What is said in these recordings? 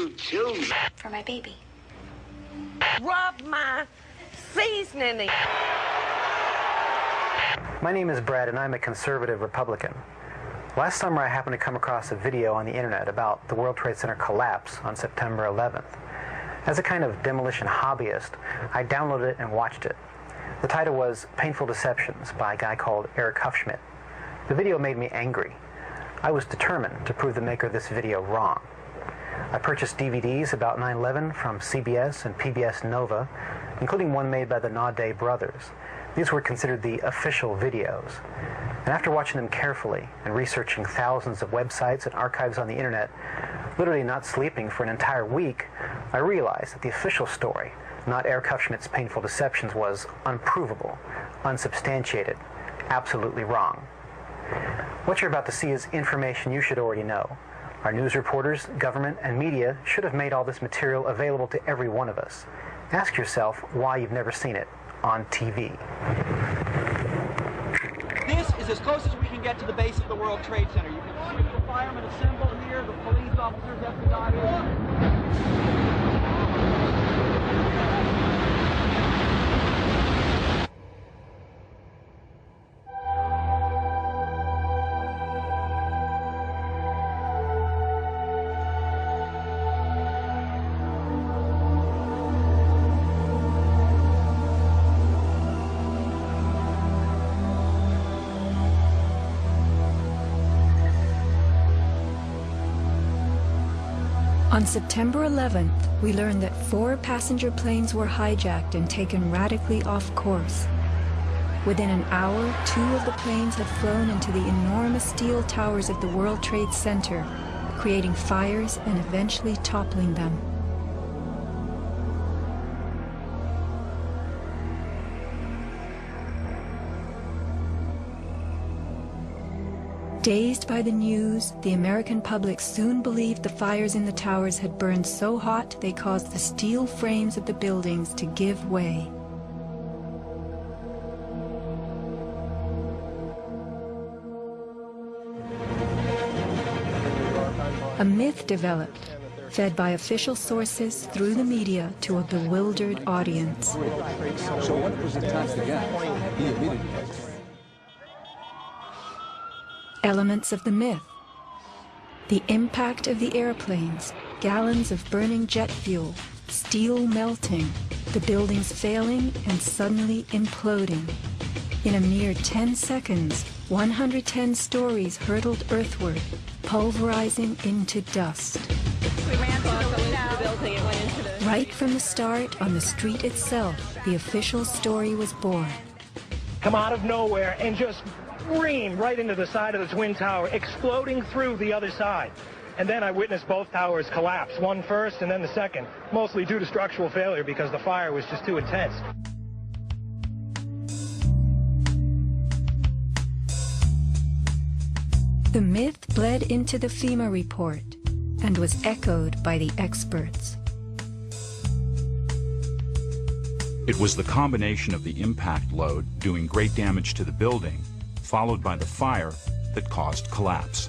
little children. For my baby. Rub my seasoning. My name is Brad, and I'm a conservative Republican. Last summer, I happened to come across a video on the internet about the World Trade Center collapse on September 11th. As a kind of demolition hobbyist, I downloaded it and watched it. The title was Painful Deceptions by a guy called Eric Hufschmidt. The video made me angry. I was determined to prove the maker of this video wrong. I purchased DVDs about 9/11 from CBS and PBS Nova, including one made by the Naudet brothers. These were considered the official videos. And after watching them carefully and researching thousands of websites and archives on the internet, literally not sleeping for an entire week, I realized that the official story, not Eric Hufschmidt's Painful Deceptions, was unprovable, unsubstantiated, absolutely wrong. What you're about to see is information you should already know. Our news reporters, government, and media should have made all this material available to every one of us. Ask yourself why you've never seen it on TV. This is as close as we can get to the base of the World Trade Center. You can see the firemen assembled here, the police officers, FBI. On September 11th, we learned that 4 passenger planes were hijacked and taken radically off course. Within an hour, 2 of the planes had flown into the enormous steel towers of the World Trade Center, creating fires and eventually toppling them. Dazed by the news, the American public soon believed the fires in the towers had burned so hot they caused the steel frames of the buildings to give way. A myth developed, fed by official sources through the media to a bewildered audience. So what was attacked again? He admitted it. Elements of the myth. The impact of the airplanes, gallons of burning jet fuel, steel melting, the buildings failing and suddenly imploding. In a mere 10 seconds, 110 stories hurtled earthward, pulverizing into dust. We ran to the building and went into the... Right from the start, on the street itself, the official story was born. Come out of nowhere and just scream right into the side of the Twin Tower, exploding through the other side. And then I witnessed both towers collapse, one first and then the second, mostly due to structural failure because the fire was just too intense. The myth bled into the FEMA report and was echoed by the experts. It was the combination of the impact load doing great damage to the building, followed by the fire, that caused collapse.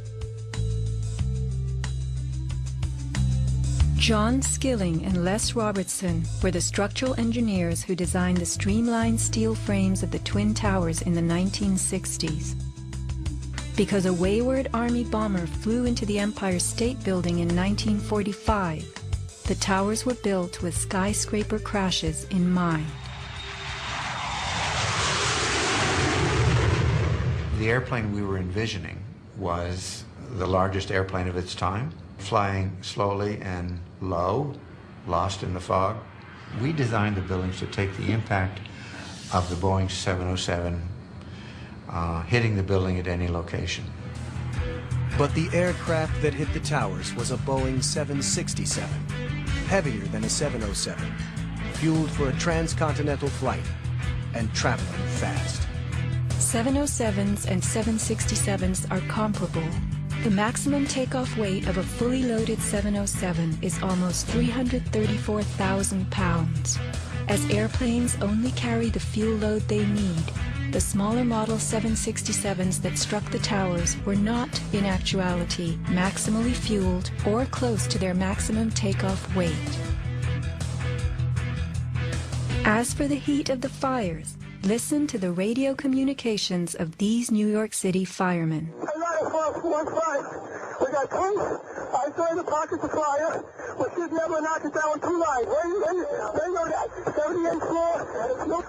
John Skilling and Les Robertson were the structural engineers who designed the streamlined steel frames of the Twin Towers in the 1960s. Because a wayward Army bomber flew into the Empire State Building in 1945, the towers were built with skyscraper crashes in mind. The airplane we were envisioning was the largest airplane of its time, flying slowly and low, lost in the fog. We designed the buildings to take the impact of the Boeing 707 hitting the building at any location. But the aircraft that hit the towers was a Boeing 767, heavier than a 707, fueled for a transcontinental flight, and traveling fast. 707s and 767s are comparable. The maximum takeoff weight of a fully loaded 707 is almost 334,000 pounds, As airplanes only carry the fuel load they need, the smaller Model 767s that struck the towers were not, in actuality, maximally fueled or close to their maximum takeoff weight. As for the heat of the fires, listen to the radio communications of these New York City firemen. We got police. I saw the pockets of fire. We should never knock it down too light. They know that. 78th floor.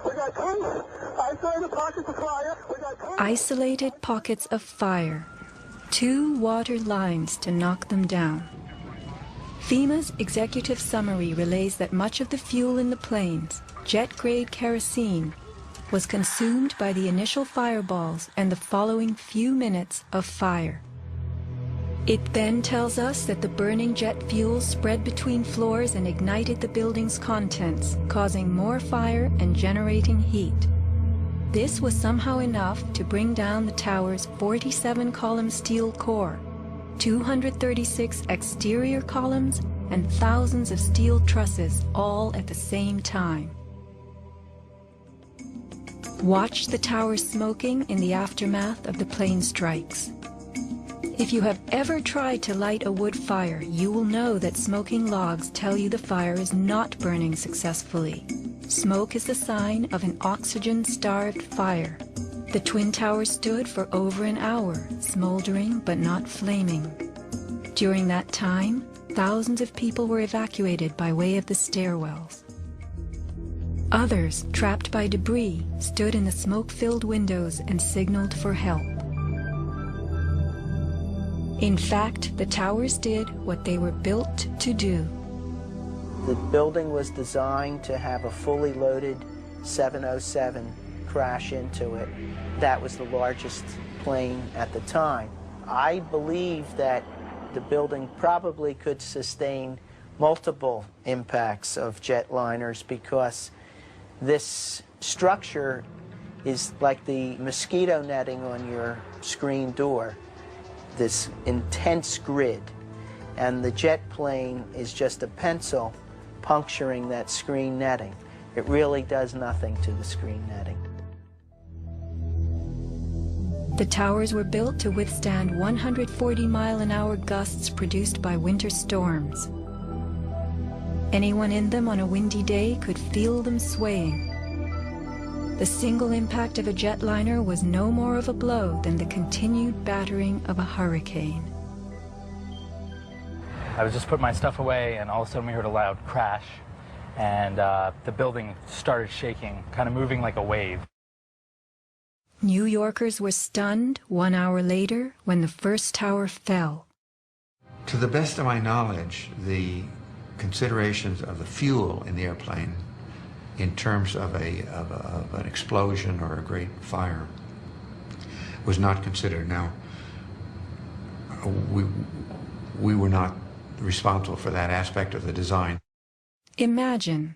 We got police. I saw the pockets of fire. We got police. Isolated pockets of fire. 2 water lines to knock them down. FEMA's executive summary relays that much of the fuel in the planes, jet-grade kerosene, was consumed by the initial fireballs and the following few minutes of fire. It then tells us that the burning jet fuel spread between floors and ignited the building's contents, causing more fire and generating heat. This was somehow enough to bring down the tower's 47-column steel core, 236 exterior columns, and thousands of steel trusses all at the same time. Watch the tower smoking in the aftermath of the plane strikes. If you have ever tried to light a wood fire, you will know that smoking logs tell you the fire is not burning successfully. Smoke is the sign of an oxygen-starved fire. The Twin Towers stood for over an hour, smoldering but not flaming. During that time, thousands of people were evacuated by way of the stairwells. Others, trapped by debris, stood in the smoke-filled windows and signaled for help. In fact, the towers did what they were built to do. The building was designed to have a fully loaded 707 crash into it. That was the largest plane at the time. I believe that the building probably could sustain multiple impacts of jetliners because this structure is like the mosquito netting on your screen door, this intense grid, and the jet plane is just a pencil puncturing that screen netting. It really does nothing to the screen netting. The towers were built to withstand 140-mile-an-hour gusts produced by winter storms. Anyone in them on a windy day could feel them swaying. The single impact of a jetliner was no more of a blow than the continued battering of a hurricane. I was just putting my stuff away, and all of a sudden we heard a loud crash, and the building started shaking, kind of moving like a wave. New Yorkers were stunned 1 hour later when the first tower fell. To the best of my knowledge, the considerations of the fuel in the airplane in terms of an explosion or a great fire was not considered. Now, we were not responsible for that aspect of the design. Imagine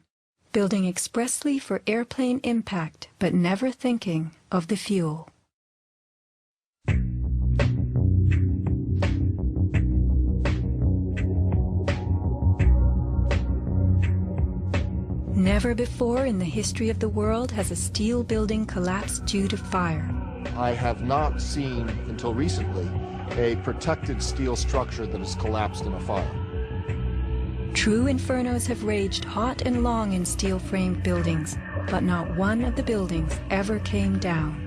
building expressly for airplane impact, but never thinking of the fuel. Never before in the history of the world has a steel building collapsed due to fire. I have not seen, until recently, a protected steel structure that has collapsed in a fire. True infernos have raged hot and long in steel-framed buildings, but not one of the buildings ever came down.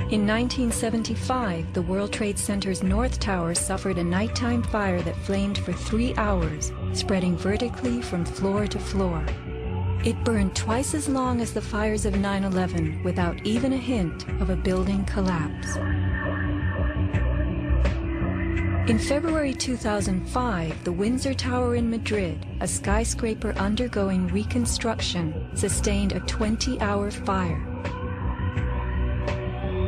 In 1975, the World Trade Center's North Tower suffered a nighttime fire that flamed for 3 hours, spreading vertically from floor to floor. It burned twice as long as the fires of 9/11 without even a hint of a building collapse. In February 2005, the Windsor Tower in Madrid, a skyscraper undergoing reconstruction, sustained a 20-hour fire.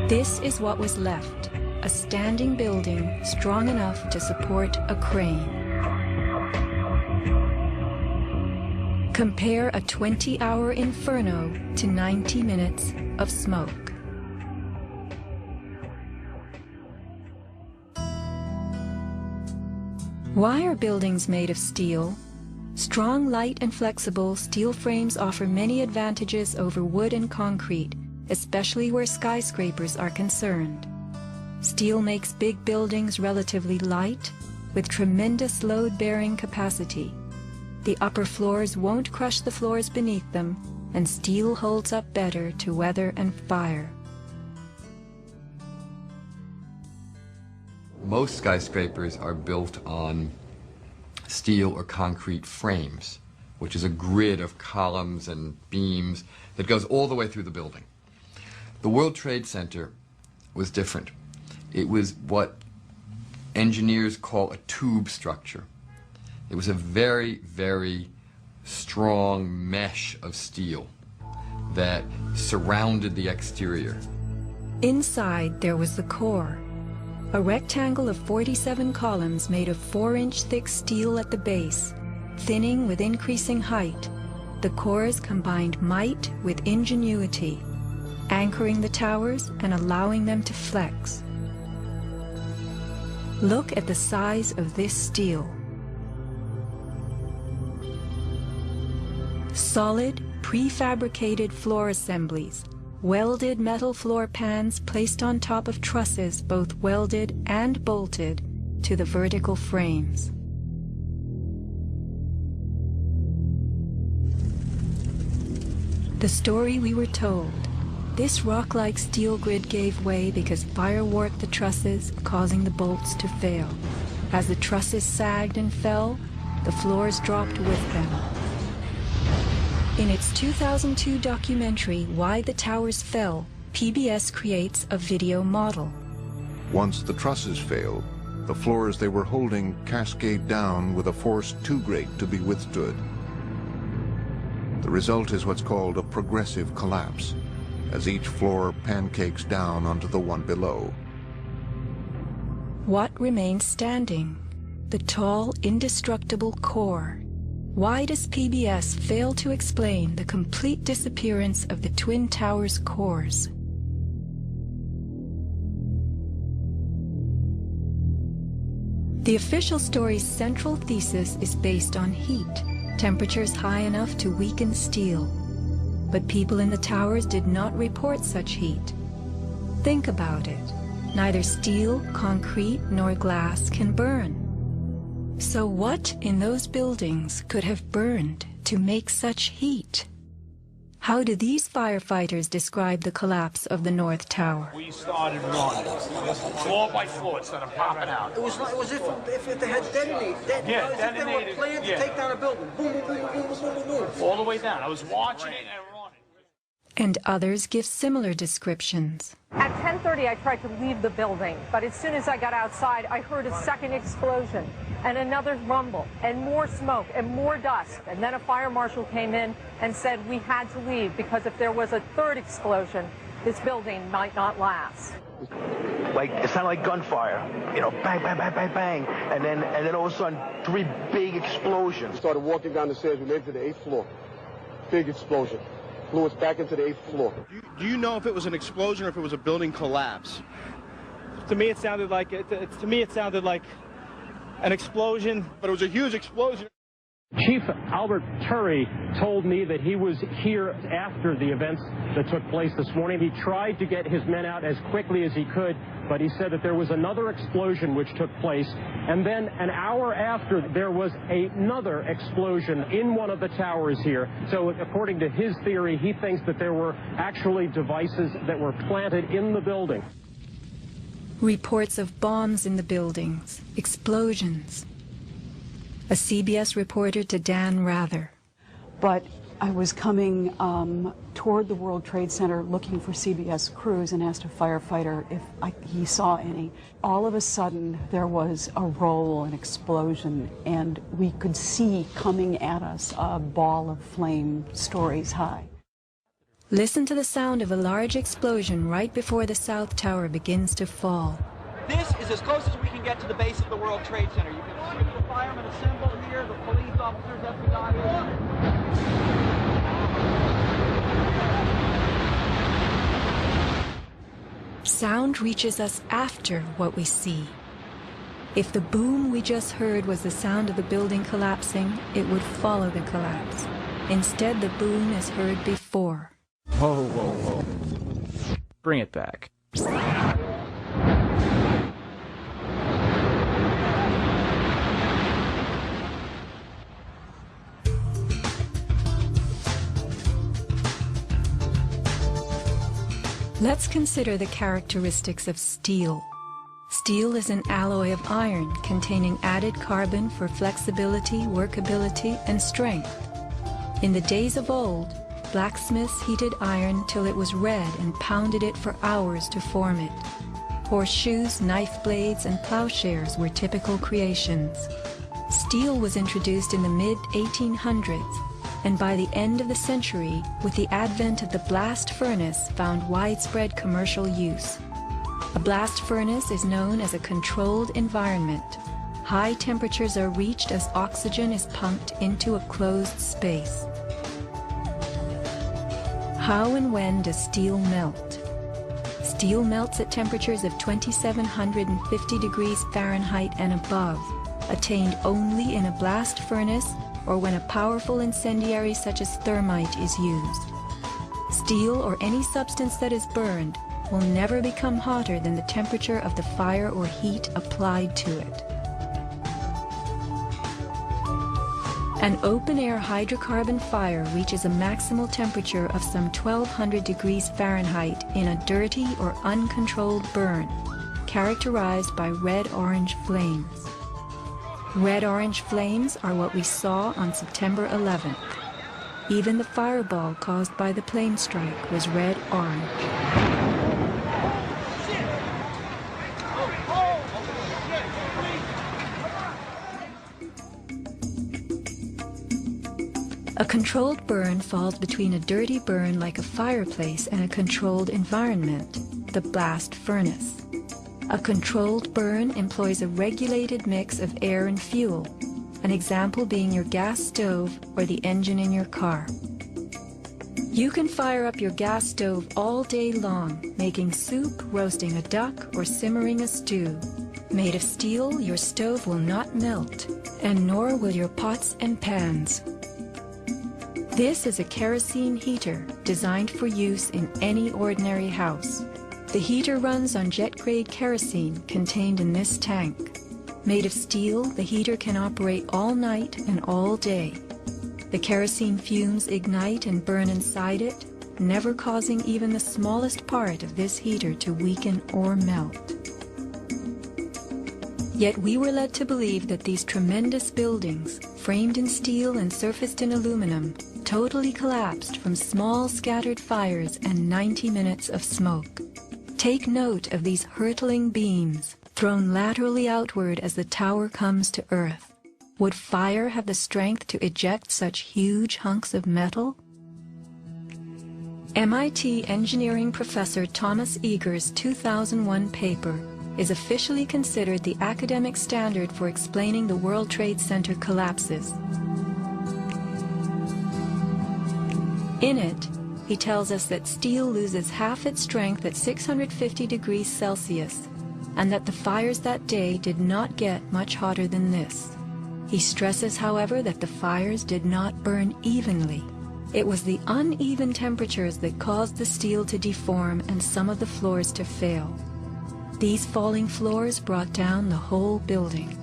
This is what was left, a standing building strong enough to support a crane. Compare a 20-hour inferno to 90 minutes of smoke. Why are buildings made of steel? Strong, light, and flexible, steel frames offer many advantages over wood and concrete, especially where skyscrapers are concerned. Steel makes big buildings relatively light, with tremendous load-bearing capacity. The upper floors won't crush the floors beneath them, and steel holds up better to weather and fire. Most skyscrapers are built on steel or concrete frames, which is a grid of columns and beams that goes all the way through the building. The World Trade Center was different. It was what engineers call a tube structure. It was a very, very strong mesh of steel that surrounded the exterior. Inside there was the core, a rectangle of 47 columns made of 4-inch thick steel at the base. Thinning with increasing height, the cores combined might with ingenuity, anchoring the towers and allowing them to flex. Look at the size of this steel. Solid, prefabricated floor assemblies, welded metal floor pans placed on top of trusses both welded and bolted to the vertical frames. The story we were told. This rock-like steel grid gave way because fire warped the trusses, causing the bolts to fail. As the trusses sagged and fell, the floors dropped with them. In its 2002 documentary, Why the Towers Fell, PBS creates a video model. Once the trusses fail, the floors they were holding cascade down with a force too great to be withstood. The result is what's called a progressive collapse, as each floor pancakes down onto the one below. What remains standing? The tall, indestructible core. Why does PBS fail to explain the complete disappearance of the Twin Towers' cores? The official story's central thesis is based on heat, temperatures high enough to weaken steel. But people in the towers did not report such heat. Think about it. Neither steel, concrete, nor glass can burn. So what in those buildings could have burned to make such heat? How do these firefighters describe the collapse of the North Tower? We started running, floor by floor, it started popping out. It was if they had detonated. Yeah, as if they were planning to take down a building. Boom, boom, boom, boom, boom, boom, boom. All the way down. I was watching it and running. And others give similar descriptions. At 10:30, I tried to leave the building, but as soon as I got outside, I heard a second explosion and another rumble and more smoke and more dust. And then a fire marshal came in and said we had to leave because if there was a third explosion, this building might not last. Like, it sounded like gunfire, you know, bang, bang, bang, bang, bang, and then all of a sudden, 3 big explosions. Started walking down the stairs, we made it to the 8th floor. Big explosion. Blew us back into the 8th floor. Do you know if it was an explosion or if it was a building collapse? To me, it sounded like an explosion, but it was a huge explosion. Chief Albert Turry told me that he was here after the events that took place this morning. He tried to get his men out as quickly as he could, but he said that there was another explosion which took place. And then an hour after, there was another explosion in one of the towers here. So according to his theory, he thinks that there were actually devices that were planted in the building. Reports of bombs in the buildings, explosions. A CBS reporter to Dan Rather. But I was coming toward the World Trade Center looking for CBS crews and asked a firefighter if he saw any. All of a sudden, there was a roll, an explosion, and we could see coming at us a ball of flame stories high. Listen to the sound of a large explosion right before the South Tower begins to fall. This is as close as we can get to the base of the World Trade Center. You can see the firemen assemble here, the police officers, FBI. Sound reaches us after what we see. If the boom we just heard was the sound of the building collapsing, it would follow the collapse. Instead, the boom is heard before. Whoa, whoa, whoa. Bring it back. Let's consider the characteristics of steel. Steel is an alloy of iron containing added carbon for flexibility, workability, and strength. In the days of old, blacksmiths heated iron till it was red and pounded it for hours to form it. Horseshoes, knife blades, and plowshares were typical creations. Steel was introduced in the mid-1800s, and by the end of the century, with the advent of the blast furnace, found widespread commercial use. A blast furnace is known as a controlled environment. High temperatures are reached as oxygen is pumped into a closed space. How and when does steel melt? Steel melts at temperatures of 2750 degrees Fahrenheit and above, attained only in a blast furnace or when a powerful incendiary such as thermite is used. Steel or any substance that is burned will never become hotter than the temperature of the fire or heat applied to it. An open-air hydrocarbon fire reaches a maximal temperature of some 1200 degrees Fahrenheit in a dirty or uncontrolled burn, characterized by red-orange flames. Red-orange flames are what we saw on September 11th. Even the fireball caused by the plane strike was red-orange. A controlled burn falls between a dirty burn like a fireplace and a controlled environment, the blast furnace. A controlled burn employs a regulated mix of air and fuel, an example being your gas stove or the engine in your car. You can fire up your gas stove all day long, making soup, roasting a duck, or simmering a stew. Made of steel, your stove will not melt, and nor will your pots and pans. This is a kerosene heater designed for use in any ordinary house. The heater runs on jet-grade kerosene contained in this tank. Made of steel, the heater can operate all night and all day. The kerosene fumes ignite and burn inside it, never causing even the smallest part of this heater to weaken or melt. Yet we were led to believe that these tremendous buildings, framed in steel and surfaced in aluminum, totally collapsed from small scattered fires and 90 minutes of smoke. Take note of these hurtling beams, thrown laterally outward as the tower comes to earth. Would fire have the strength to eject such huge hunks of metal? MIT engineering professor Thomas Eager's 2001 paper is officially considered the academic standard for explaining the World Trade Center collapses. In it, he tells us that steel loses half its strength at 650 degrees Celsius, and that the fires that day did not get much hotter than this. He stresses, however, that the fires did not burn evenly. It was the uneven temperatures that caused the steel to deform and some of the floors to fail. These falling floors brought down the whole building.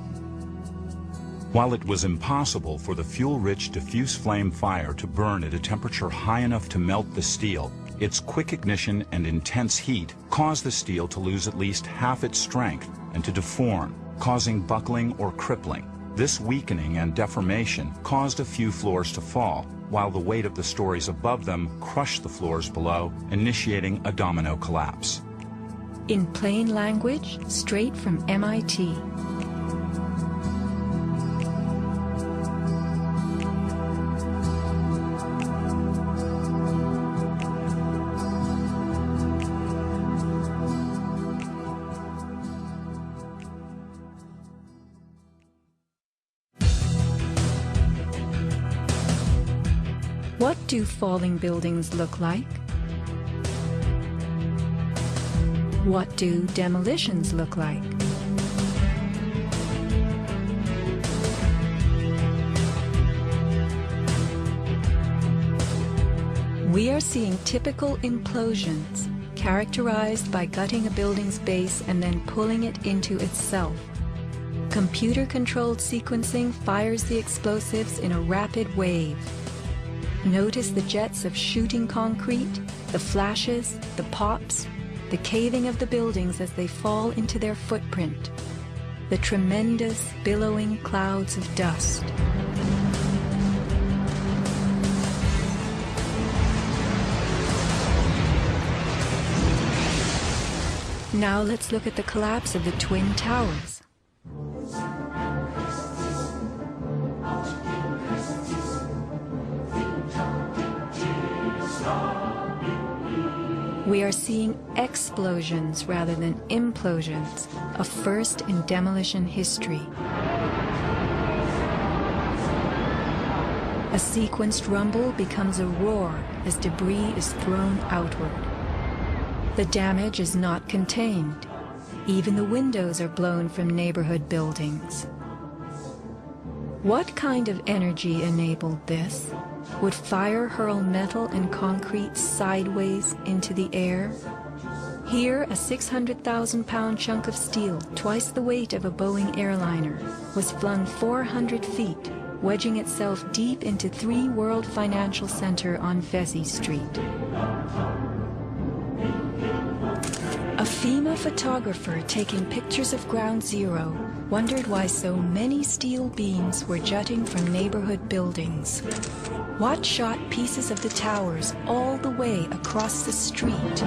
While it was impossible for the fuel-rich diffuse flame fire to burn at a temperature high enough to melt the steel, its quick ignition and intense heat caused the steel to lose at least half its strength and to deform, causing buckling or crippling. This weakening and deformation caused a few floors to fall, while the weight of the stories above them crushed the floors below, initiating a domino collapse. In plain language, straight from MIT. What do falling buildings look like? What do demolitions look like? We are seeing typical implosions, characterized by gutting a building's base and then pulling it into itself. Computer-controlled sequencing fires the explosives in a rapid wave. Notice the jets of shooting concrete, the flashes, the pops, the caving of the buildings as they fall into their footprint, the tremendous, billowing clouds of dust. Now let's look at the collapse of the Twin Towers. We are seeing explosions rather than implosions, a first in demolition history. A sequenced rumble becomes a roar as debris is thrown outward. The damage is not contained. Even the windows are blown from neighborhood buildings. What kind of energy enabled this? Would fire hurl metal and concrete sideways into the air? Here, a 600,000-pound chunk of steel, twice the weight of a Boeing airliner, was flung 400 feet, wedging itself deep into 3 World Financial Center on Vesey Street. A FEMA photographer taking pictures of Ground Zero wondered why so many steel beams were jutting from neighborhood buildings. Watt shot pieces of the towers all the way across the street.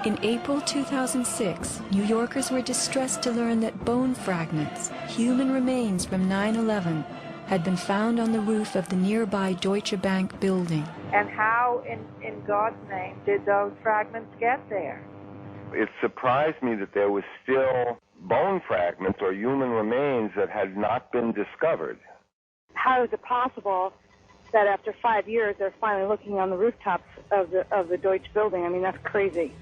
In April 2006, New Yorkers were distressed to learn that bone fragments, human remains from 9/11, had been found on the roof of the nearby Deutsche Bank building. And how, in God's name, did those fragments get there? It surprised me that there was still bone fragments or human remains that had not been discovered. How is it possible that after 5 years they're finally looking on the rooftops of the Deutsche building? I mean, that's crazy.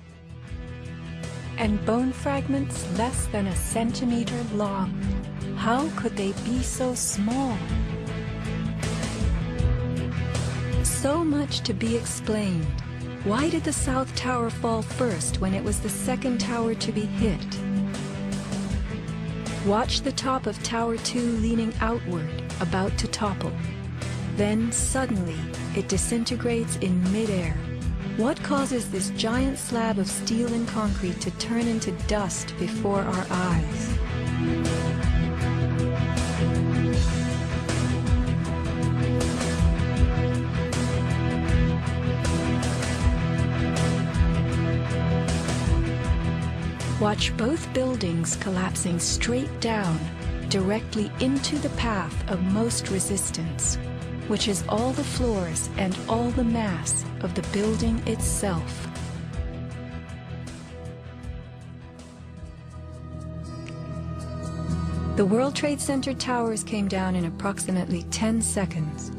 And bone fragments less than a centimeter long. How could they be so small? So much to be explained. Why did the South Tower fall first when it was the second tower to be hit? Watch the top of Tower 2 leaning outward, about to topple. Then, suddenly, it disintegrates in midair. What causes this giant slab of steel and concrete to turn into dust before our eyes? Watch both buildings collapsing straight down, directly into the path of most resistance, which is all the floors and all the mass of the building itself. The World Trade Center towers came down in approximately 10 seconds.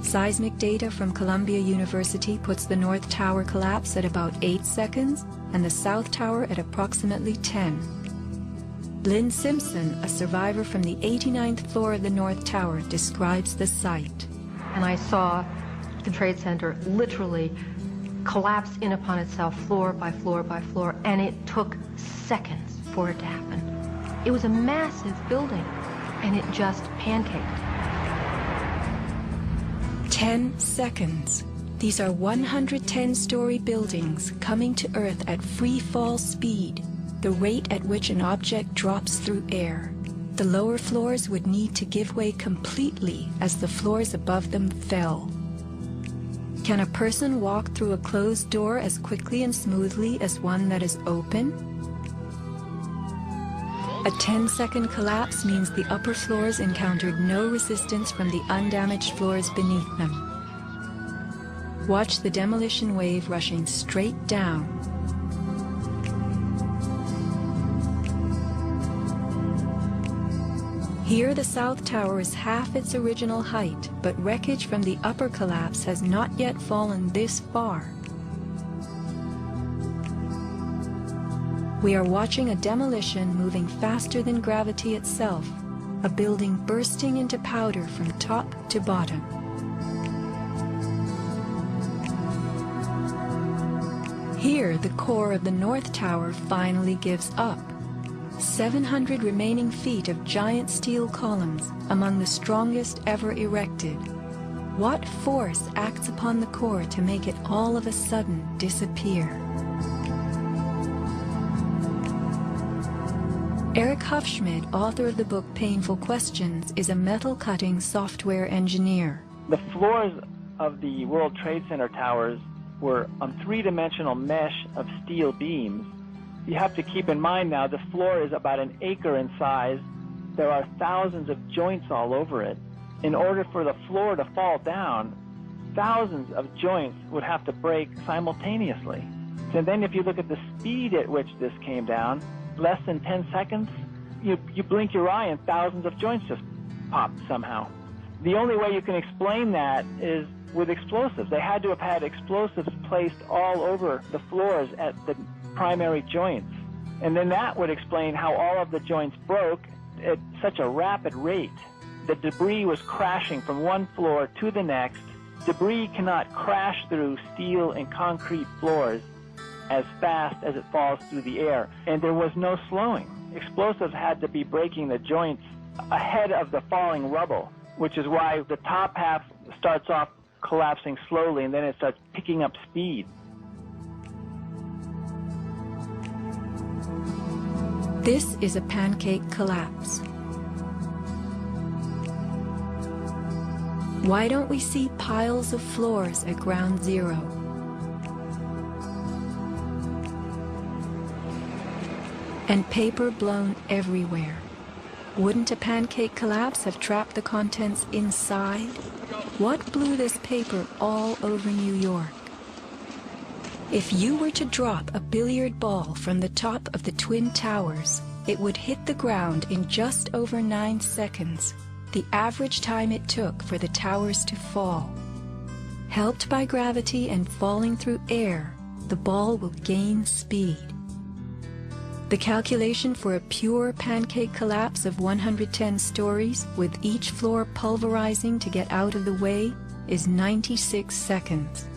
Seismic data from Columbia University puts the North Tower collapse at about 8 seconds and the South Tower at approximately 10. Lynn Simpson, a survivor from the 89th floor of the North Tower, describes the site. And I saw the Trade Center literally collapse in upon itself floor by floor by floor, and it took seconds for it to happen. It was a massive building, and it just pancaked. 10 seconds. These are 110-story buildings coming to Earth at free fall speed, the rate at which an object drops through air. The lower floors would need to give way completely as the floors above them fell. Can a person walk through a closed door as quickly and smoothly as one that is open? A 10-second collapse means the upper floors encountered no resistance from the undamaged floors beneath them. Watch the demolition wave rushing straight down. Here the South Tower is half its original height, but wreckage from the upper collapse has not yet fallen this far. We are watching a demolition moving faster than gravity itself, a building bursting into powder from top to bottom. Here, the core of the North Tower finally gives up. 700 remaining feet of giant steel columns, among the strongest ever erected. What force acts upon the core to make it all of a sudden disappear? Eric Hufschmidt, author of the book Painful Questions, is a metal-cutting software engineer. The floors of the World Trade Center towers were on three-dimensional mesh of steel beams. You have to keep in mind now the floor is about an acre in size. There are thousands of joints all over it. In order for the floor to fall down, thousands of joints would have to break simultaneously. And then if you look at the speed at which this came down, less than 10 seconds, you blink your eye and thousands of joints just pop somehow. The only way you can explain that is with explosives. They had to have had explosives placed all over the floors at the primary joints. And then that would explain how all of the joints broke at such a rapid rate. The debris was crashing from one floor to the next. Debris cannot crash through steel and concrete floors as fast as it falls through the air. And there was no slowing. Explosives had to be breaking the joints ahead of the falling rubble, which is why the top half starts off collapsing slowly and then it starts picking up speed. This is a pancake collapse. Why don't we see piles of floors at ground zero? And paper blown everywhere. Wouldn't a pancake collapse have trapped the contents inside? What blew this paper all over New York? If you were to drop a billiard ball from the top of the Twin Towers, it would hit the ground in just over 9 seconds, the average time it took for the towers to fall. Helped by gravity and falling through air, the ball will gain speed. The calculation for a pure pancake collapse of 110 stories, with each floor pulverizing to get out of the way, is 96 seconds.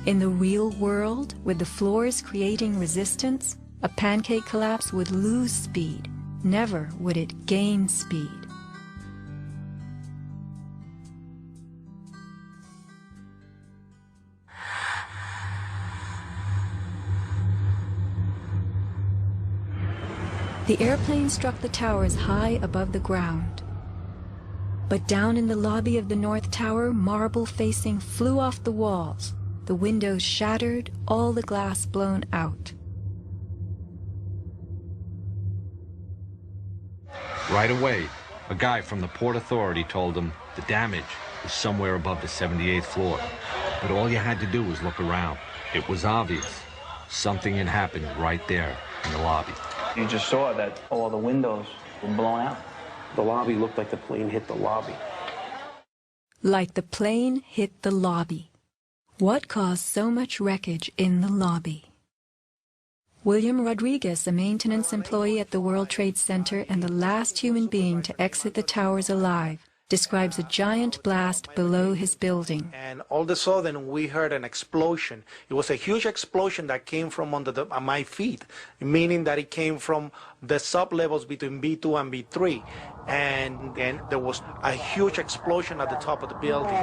In the real world, with the floors creating resistance, a pancake collapse would lose speed. Never would it gain speed. The airplane struck the towers high above the ground. But down in the lobby of the North Tower, marble facing flew off the walls. The windows shattered, all the glass blown out. Right away, a guy from the Port Authority told him the damage was somewhere above the 78th floor. But all you had to do was look around. It was obvious. Something had happened right there in the lobby. You just saw that all the windows were blown out. The lobby looked like the plane hit the lobby. Like the plane hit the lobby. What caused so much wreckage in the lobby? William Rodriguez, a maintenance employee at the World Trade Center and the last human being to exit the towers alive, describes a giant blast below his building. And all of a sudden we heard an explosion. It was a huge explosion that came from under my feet, meaning that it came from the sub-levels between B2 and B3. And then there was a huge explosion at the top of the building.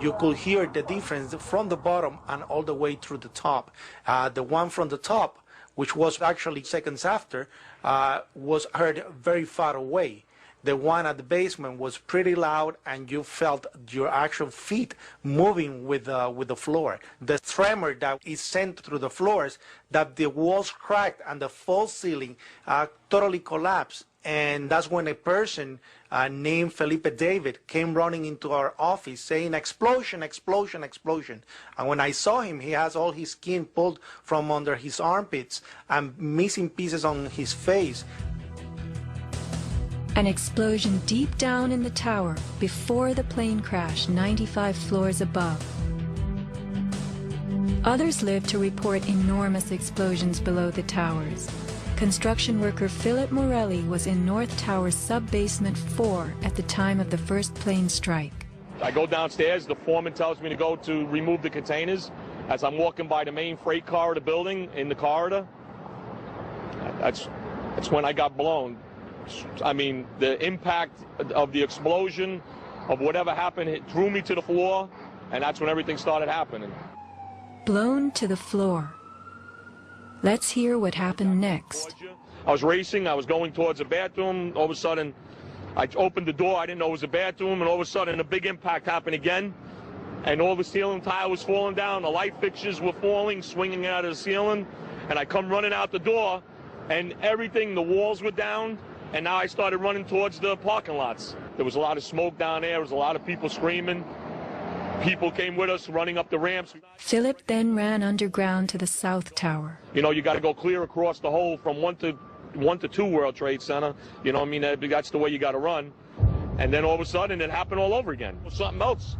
You could hear the difference from the bottom and all the way through the top. The one from the top, which was actually seconds after, was heard very far away. The one at the basement was pretty loud, and you felt your actual feet moving with the floor. The tremor that is sent through the floors, that the walls cracked and the false ceiling totally collapsed. And that's when a person named Felipe David came running into our office saying, "Explosion, explosion, explosion." And when I saw him, he has all his skin pulled from under his armpits and missing pieces on his face. An explosion deep down in the tower before the plane crash 95 floors above. Others lived to report enormous explosions below the towers. Construction worker Philip Morelli was in North Tower's sub-basement 4 at the time of the first plane strike. I go downstairs, the foreman tells me to go to remove the containers. As I'm walking by the main freight car of the building, in the corridor, that's when I got blown. I mean, the impact of the explosion, of whatever happened, it threw me to the floor, and that's when everything started happening. Blown to the floor. Let's hear what happened next. I was racing, I was going towards the bathroom. All of a sudden, I opened the door, I didn't know it was a bathroom, and all of a sudden a big impact happened again. And all the ceiling tile was falling down, the light fixtures were falling, swinging out of the ceiling. And I come running out the door, and everything, the walls were down, and now I started running towards the parking lots. There was a lot of smoke down there, there was a lot of people screaming. People came with us running up the ramps. Philip then ran underground to the South Tower. You know, you got to go clear across the whole from 1 to 2 World Trade Center. You know what I mean? That's the way you got to run. And then all of a sudden it happened all over again. Something else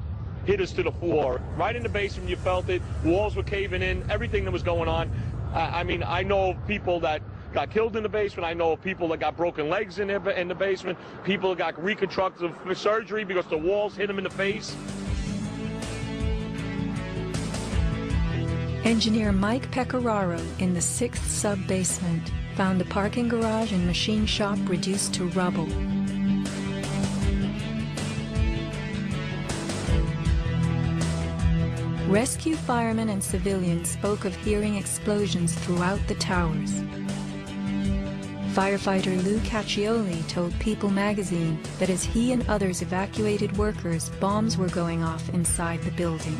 hit us to the floor. Right in the basement, you felt it. Walls were caving in, everything that was going on. I mean, I know of people that got killed in the basement. I know of people that got broken legs in the basement. People that got reconstructive surgery because the walls hit them in the face. Engineer Mike Pecoraro in the 6th sub-basement found the parking garage and machine shop reduced to rubble. Rescue firemen and civilians spoke of hearing explosions throughout the towers. Firefighter Lou Caccioli told People magazine that as he and others evacuated workers, bombs were going off inside the building.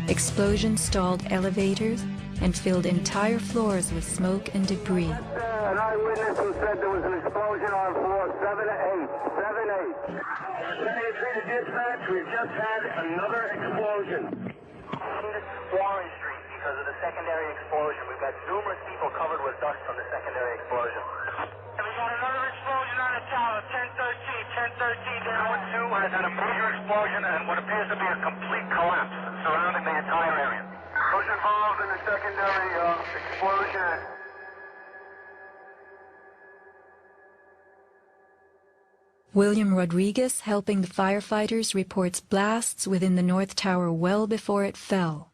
Explosions stalled elevators and filled entire floors with smoke and debris. An eyewitness who said there was an explosion on floor 7-8. 7-8. To dispatch, we've just had another explosion. Warren Street because of the secondary explosion. We've got numerous people covered with dust from the secondary explosion. And we got another explosion on the tower, 1013. 1013 down 2 has had a major explosion and what appears to be a complete collapse surrounding the entire area. Who's involved in the secondary explosion? William Rodriguez, helping the firefighters, reports blasts within the North Tower well before it fell.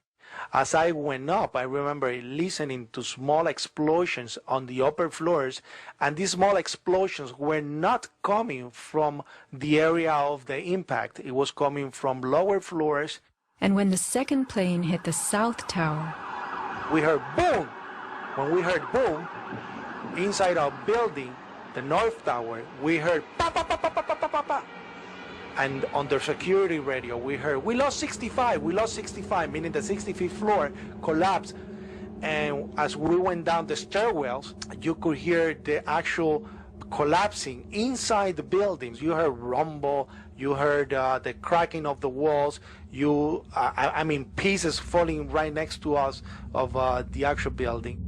As I went up, I remember listening to small explosions on the upper floors, and these small explosions were not coming from the area of the impact. It was coming from lower floors. And when the second plane hit the South Tower, we heard boom. When we heard boom, inside our building, the North Tower, we heard pa pa pa pa pa pa pa pa. And on the security radio, we heard, we lost 65, meaning the 65th floor collapsed. And as we went down the stairwells, you could hear the actual collapsing inside the buildings. You heard rumble, you heard the cracking of the walls, I mean, pieces falling right next to us of the actual building.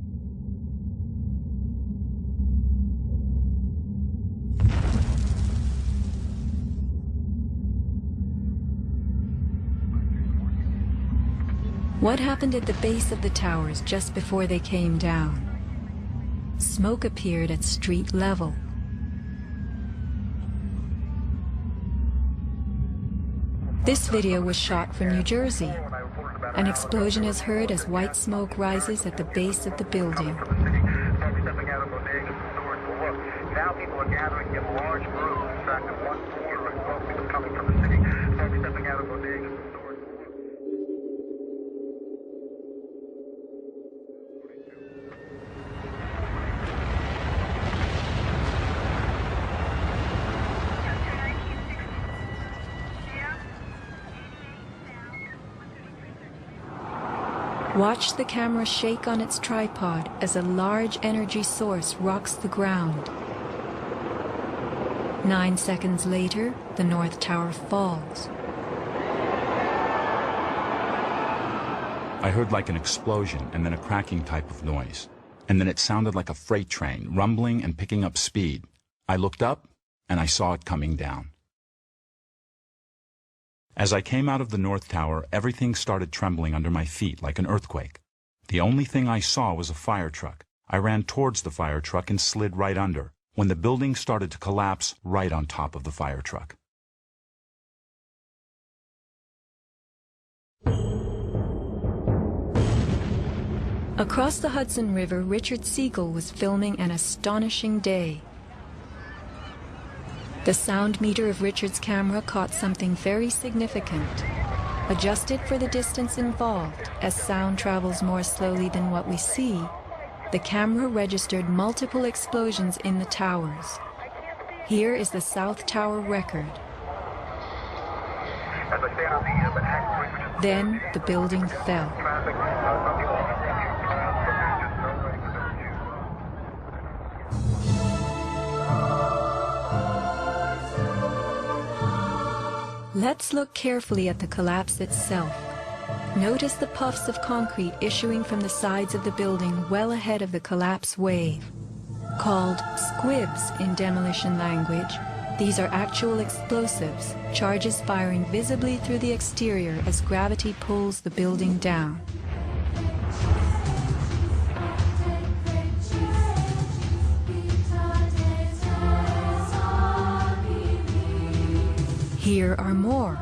What happened at the base of the towers just before they came down? Smoke appeared at street level. This video was shot from New Jersey. An explosion is heard as white smoke rises at the base of the building. Now people are gathering in large groups. In fact, at one corner, smoke is coming from the city. Smoke stepping out of bodegas. Watch the camera shake on its tripod as a large energy source rocks the ground. 9 seconds later, the North Tower falls. I heard like an explosion and then a cracking type of noise. And then it sounded like a freight train, rumbling and picking up speed. I looked up and I saw it coming down. As I came out of the North Tower, everything started trembling under my feet like an earthquake. The only thing I saw was a fire truck. I ran towards the fire truck and slid right under, when the building started to collapse right on top of the fire truck. Across the Hudson River, Richard Siegel was filming an astonishing day. The sound meter of Richard's camera caught something very significant. Adjusted for the distance involved, as sound travels more slowly than what we see, the camera registered multiple explosions in the towers. Here is the South Tower record. Then the building fell. Let's look carefully at the collapse itself. Notice the puffs of concrete issuing from the sides of the building well ahead of the collapse wave. Called squibs in demolition language, these are actual explosives, charges firing visibly through the exterior as gravity pulls the building down. Here are more.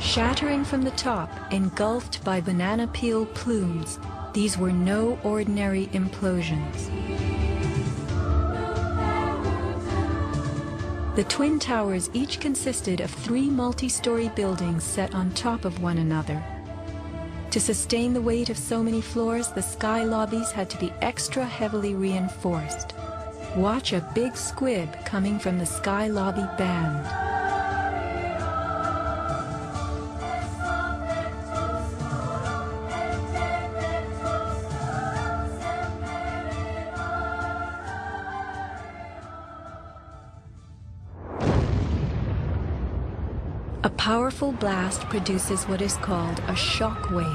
Shattering from the top, engulfed by banana peel plumes, these were no ordinary implosions. The Twin Towers each consisted of 3 multi-story buildings set on top of one another. To sustain the weight of so many floors, the sky lobbies had to be extra heavily reinforced. Watch a big squib coming from the sky lobby band. A powerful blast produces what is called a shock wave.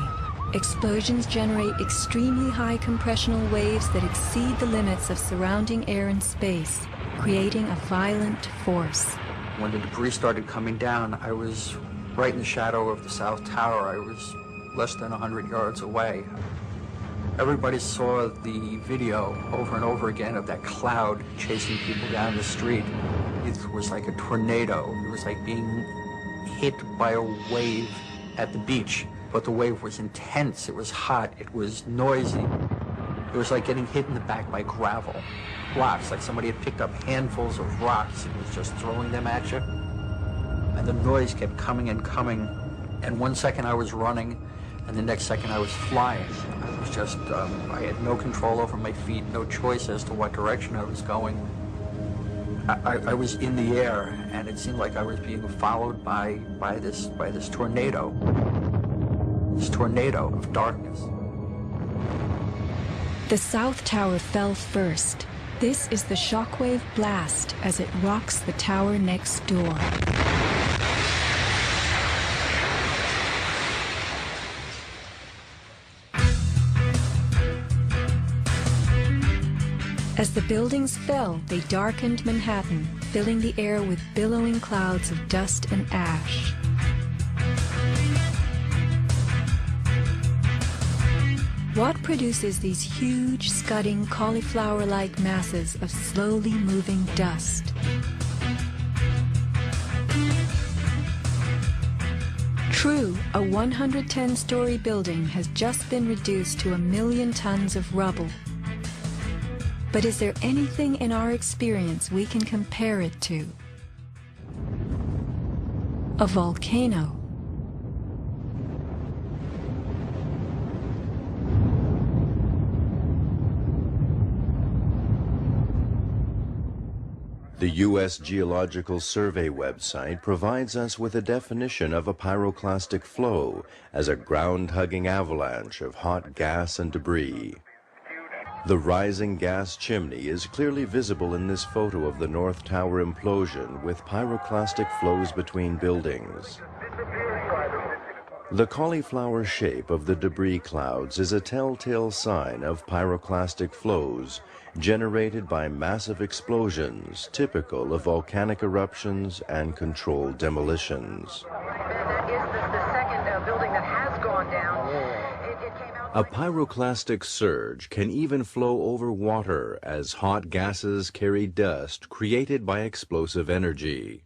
Explosions generate extremely high compressional waves that exceed the limits of surrounding air and space, creating a violent force. When the debris started coming down, I was right in the shadow of the South Tower. I was less than 100 yards away. Everybody saw the video over and over again of that cloud chasing people down the street. It was like a tornado. It was like being hit by a wave at the beach, but the wave was intense, it was hot, it was noisy. It was like getting hit in the back by gravel, blocks, like somebody had picked up handfuls of rocks and was just throwing them at you. And the noise kept coming and coming, and one second I was running, and the next second I was flying. I was just, I had no control over my feet, no choice as to what direction I was going. I was in the air, and it seemed like I was being followed by this tornado of darkness. The South Tower fell first. This is the shockwave blast as it rocks the tower next door. As the buildings fell, they darkened Manhattan, filling the air with billowing clouds of dust and ash. What produces these huge, scudding, cauliflower-like masses of slowly moving dust? True, a 110-story building has just been reduced to 1 million tons of rubble. But is there anything in our experience we can compare it to? A volcano. The U.S. Geological Survey website provides us with a definition of a pyroclastic flow as a ground-hugging avalanche of hot gas and debris. The rising gas chimney is clearly visible in this photo of the North Tower implosion with pyroclastic flows between buildings. The cauliflower shape of the debris clouds is a telltale sign of pyroclastic flows generated by massive explosions typical of volcanic eruptions and controlled demolitions. That is the second building that has gone down. A pyroclastic surge can even flow over water as hot gases carry dust created by explosive energy.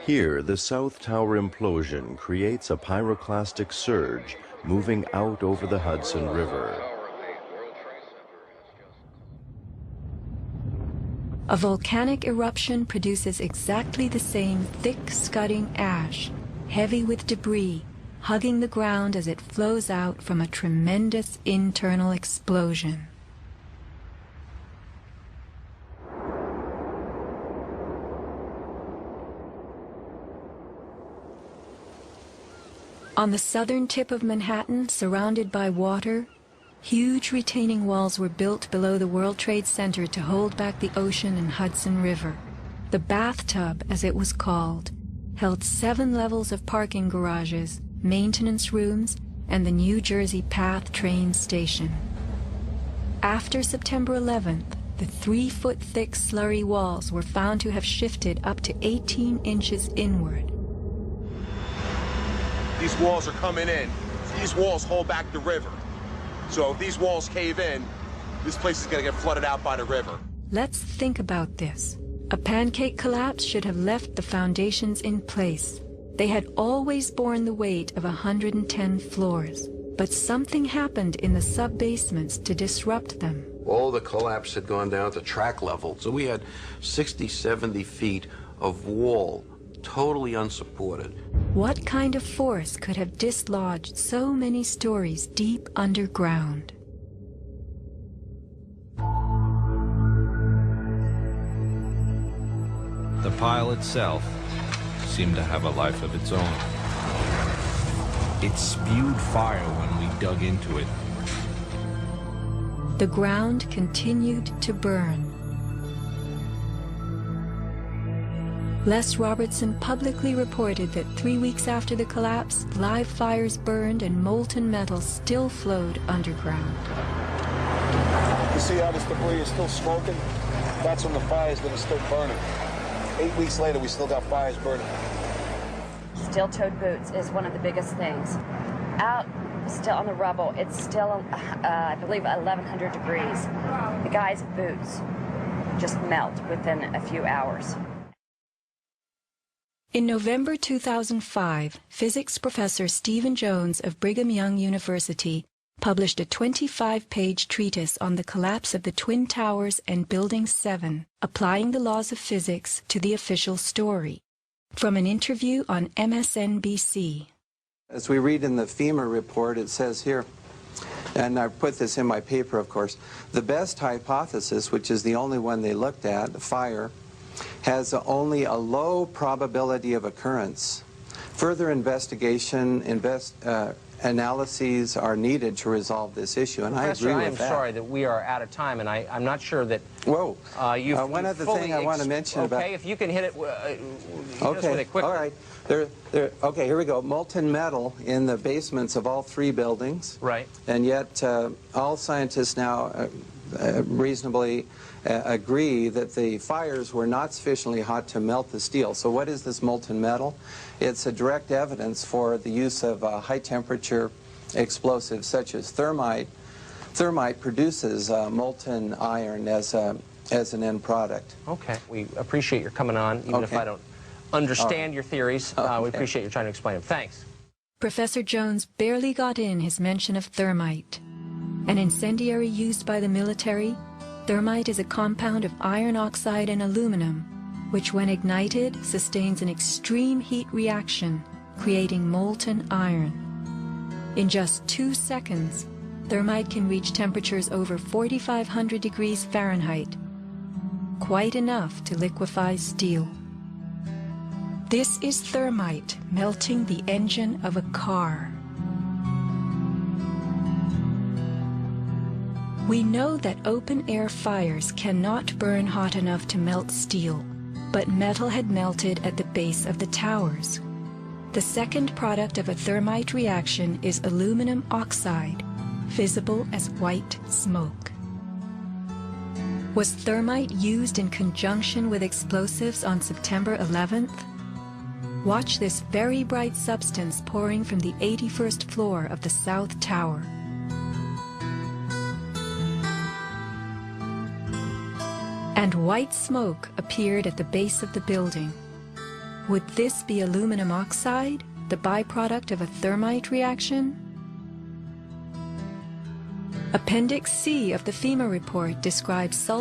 Here, the South Tower implosion creates a pyroclastic surge moving out over the Hudson River. A volcanic eruption produces exactly the same thick, scudding ash, heavy with debris, hugging the ground as it flows out from a tremendous internal explosion. On the southern tip of Manhattan, surrounded by water, huge retaining walls were built below the World Trade Center to hold back the ocean and Hudson River. The bathtub, as it was called, held 7 levels of parking garages, maintenance rooms, and the New Jersey Path train station. After September 11th, the 3-foot-thick slurry walls were found to have shifted up to 18 inches inward. These walls are coming in. These walls hold back the river. So if these walls cave in, this place is going to get flooded out by the river. Let's think about this. A pancake collapse should have left the foundations in place. They had always borne the weight of 110 floors, but something happened in the sub-basements to disrupt them. All the collapse had gone down to track level, so we had 60, 70 feet of wall, totally unsupported. What kind of force could have dislodged so many stories deep underground? The pile itself seemed to have a life of its own. It spewed fire when we dug into it. The ground continued to burn. Les Robertson publicly reported that 3 weeks after the collapse, live fires burned and molten metal still flowed underground. You see how this debris is still smoking? That's from the fires that are still burning. 8 weeks later, we still got fires burning. Steel-toed boots is one of the biggest things. Out still on the rubble, it's still, I believe, 1,100 degrees. The guy's boots just melt within a few hours. In November 2005, physics professor Stephen Jones of Brigham Young University published a 25-page treatise on the collapse of the Twin Towers and Building 7, applying the laws of physics to the official story. From an interview on MSNBC. As we read in the FEMA report, it says here, and I put this in my paper, of course, the best hypothesis, which is the only one they looked at, the fire, has only a low probability of occurrence. Further investigation, analyses are needed to resolve this issue, and Professor, I agree with that. I am sorry that we are out of time, and I'm not sure that... Whoa. You've one other thing I want to mention about... Okay, if you can hit it, okay, with it quickly. all right. Okay, here we go. Molten metal in the basements of all 3 buildings. Right. And yet all scientists now reasonably agree that the fires were not sufficiently hot to melt the steel. So what is this molten metal? It's a direct evidence for the use of high-temperature explosives such as thermite. Thermite produces molten iron as an end product. Okay. We appreciate your coming on, even if I don't understand your theories. We appreciate you trying to explain them. Thanks. Professor Jones barely got in his mention of thermite. An incendiary used by the military, thermite is a compound of iron oxide and aluminum, which when ignited sustains an extreme heat reaction, creating molten iron. In just 2 seconds, thermite can reach temperatures over 4,500 degrees Fahrenheit. quite enough to liquefy steel. This is thermite melting the engine of a car. We know that open-air fires cannot burn hot enough to melt steel, but metal had melted at the base of the towers. The second product of a thermite reaction is aluminum oxide, visible as white smoke. Was thermite used in conjunction with explosives on September 11th? Watch this very bright substance pouring from the 81st floor of the South Tower. And white smoke appeared at the base of the building. Would this be aluminum oxide, the byproduct of a thermite reaction? Appendix C of the FEMA report describes sulfur